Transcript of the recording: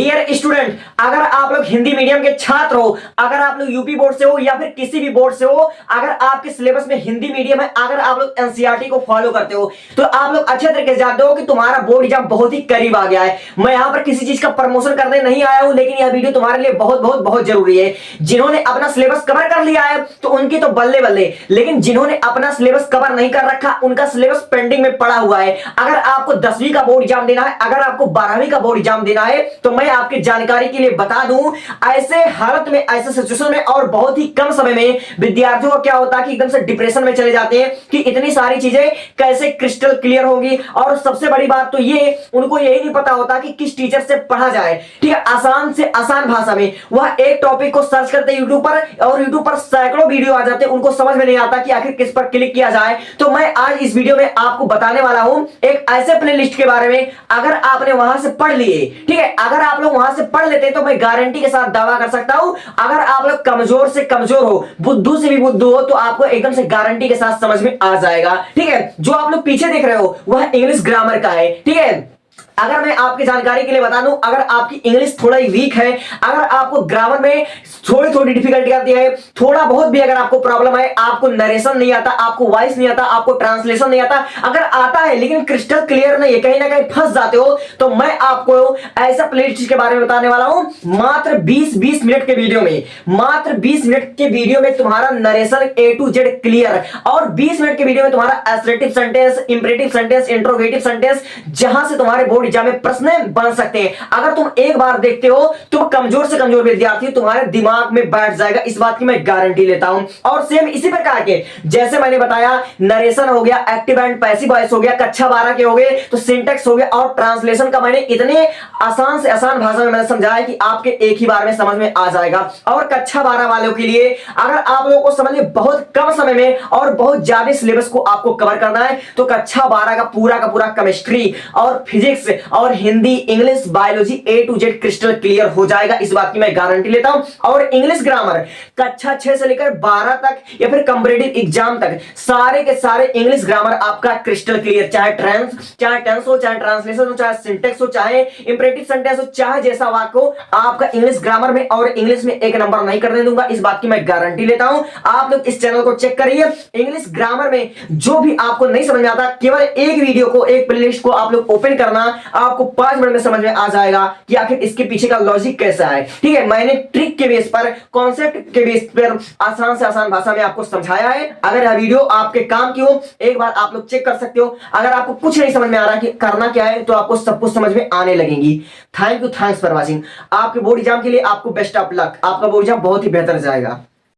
Dear student, अगर आप लोग हिंदी मीडियम के छात्र हो, अगर आप लोग यूपी बोर्ड से हो या फिर किसी भी बोर्ड से हो, अगर आपके सिलेबस में हिंदी मीडियम है, अगर आप लोग एनसीईआरटी को फॉलो करते हो, तो आप लोग अच्छे तरीके से जानते हो कि तुम्हारा बोर्ड एग्जाम बहुत ही करीब आ गया है। मैं यहां पर किसी चीज का प्रमोशन करने नहीं आया हूं, लेकिन यह वीडियो तुम्हारे लिए बहुत बहुत बहुत जरूरी है। जिन्होंने अपना सिलेबस कवर कर लिया है तो उनकी तो बल्ले बल्ले, लेकिन जिन्होंने अपना सिलेबस कवर नहीं कर रखा उनका सिलेबस पेंडिंग में पड़ा हुआ है। अगर आपको 10वीं का बोर्ड एग्जाम देना है, अगर आपको 12वीं का बोर्ड एग्जाम देना है, तो मैं आपकी जानकारी के लिए बता दूं, ऐसे हालत में, ऐसे सिचुएशन में और बहुत ही कम समय में विद्यार्थियों को क्या होता है कि एकदम से डिप्रेशन में चले जाते हैं कि इतनी सारी चीजें कैसे क्रिस्टल क्लियर होंगी। और सबसे बड़ी बात तो ये, उनको यही नहीं पता होता कि किस टीचर से पढ़ा जाए। ठीक है, आसान से आसान भाषा में वह एक टॉपिक को सर्च करते हैं यूट्यूब पर, और यूट्यूब पर सैकड़ों वीडियो आ जाते हैं, उनको समझ में नहीं आता कि आखिर किस पर क्लिक किया जाए। तो मैं आज इस वीडियो में आपको बताने वाला हूं एक ऐसे प्लेलिस्ट के बारे में, अगर आपने वहां से पढ़ लिए, ठीक है, अगर आप लोग वहां से पढ़ लेते तो मैं गारंटी के साथ दावा कर सकता हूं, अगर आप लोग कमजोर से कमजोर हो, बुद्धू से भी बुद्धू हो, तो आपको एकदम से गारंटी के साथ समझ में आ जाएगा। ठीक है, जो आप लोग पीछे देख रहे हो वह इंग्लिश ग्रामर का है। ठीक है, अगर मैं आपकी जानकारी के लिए बता दूं, अगर आपकी इंग्लिश थोड़ा ही वीक है, अगर आपको ग्रामर में थोड़ी थोड़ी डिफिकल्टी आती है, थोड़ा बहुत भी अगर आपको प्रॉब्लम है, आपको नरेशन नहीं आता, आपको वॉइस नहीं आता, आपको ट्रांसलेशन नहीं आता, अगर आता है लेकिन क्रिस्टल क्लियर नहीं है, कहीं ना कहीं फंस जाते हो, तो मैं आपको ऐसा प्लेलिस्ट के बारे में बताने वाला हूं। मात्र 20-20 मिनट के वीडियो में, मात्र 20 मिनट के वीडियो में तुम्हारा narration A to Z clear, और 20 मिनट के वीडियो में तुम्हारा assertive sentence, imperative sentence, interrogative sentence, जहां से तुम्हारे बोर्ड एग्जाम में प्रश्न बन सकते हैं। अगर तुम एक बार देखते हो, तुम कमजोर से कमजोर विद्यार्थी, तुम्हारे दिमाग में बैठ जाएगा, इस बात की मैं गारंटी लेता हूं। और सेम इसी प्रकार के, जैसे मैंने बताया, नरेशन हो गया, एक्टिव एंड पैसिव वॉइस हो गया, कक्षा 12 के हो गए, तो सिंटेक्स हो गया, और ट्रांसलेशन का मैंने इतने आसान से आसान भाषा में मैंने समझाया कि आपके एक ही बार में समझ में आ जाएगा। और कक्षा 12 वालों के लिए, अगर आप लोगों को समझ में बहुत कम समय में और बहुत ज्यादा सिलेबस को आपको कवर करना है, तो कक्षा 12 का पूरा केमिस्ट्री और फिजिक्स और Hindi, English, biology A to Z crystal clear हो जाएगा, इस बात की मैं गारंटी लेता हूं। और इंग्लिश ग्रामर कक्षा 6 से लेकर 12 तक या फिर कॉम्पिटिटिव एग्जाम तक सारे के सारे इंग्लिश ग्रामर आपका क्रिस्टल क्लियर, चाहे टेंस हो, चाहे ट्रांसलेशन हो, चाहे सिंटेक्स हो, चाहे इंपरेटिव सेंटेंस हो, चाहे जैसा वाक्य हो, आपका इंग्लिश ग्रामर में और इंग्लिश में एक नंबर नहीं करने दूंगा, इस बात की मैं गारंटी लेता हूं। आप लोग इस चैनल को चेक करिए, इंग्लिश ग्रामर में जो भी आपको नहीं समझ में आता, केवल एक वीडियो को, एक प्लेलिस्ट को आप लोग ओपन करना, आपको 5 मिनट में समझ में आ जाएगा कि आखिर इसके पीछे का लॉजिक कैसा है। ठीक है, मैंने ट्रिक के बेस पर, कॉन्सेप्ट के बेस पर आसान से आसान भाषा में आपको समझाया है। अगर यह वीडियो आपके काम की हो, एक बार आप लोग चेक कर सकते हो। अगर आपको कुछ नहीं समझ में आ रहा कि करना क्या है, तो आपको सब कुछ समझ में आने लगेंगी। Thanks for watching. आपके बोर्ड एग्जाम के लिए आपको बेस्ट ऑफ लक, आपका बोर्ड एग्जाम बहुत ही बेहतर जाएगा।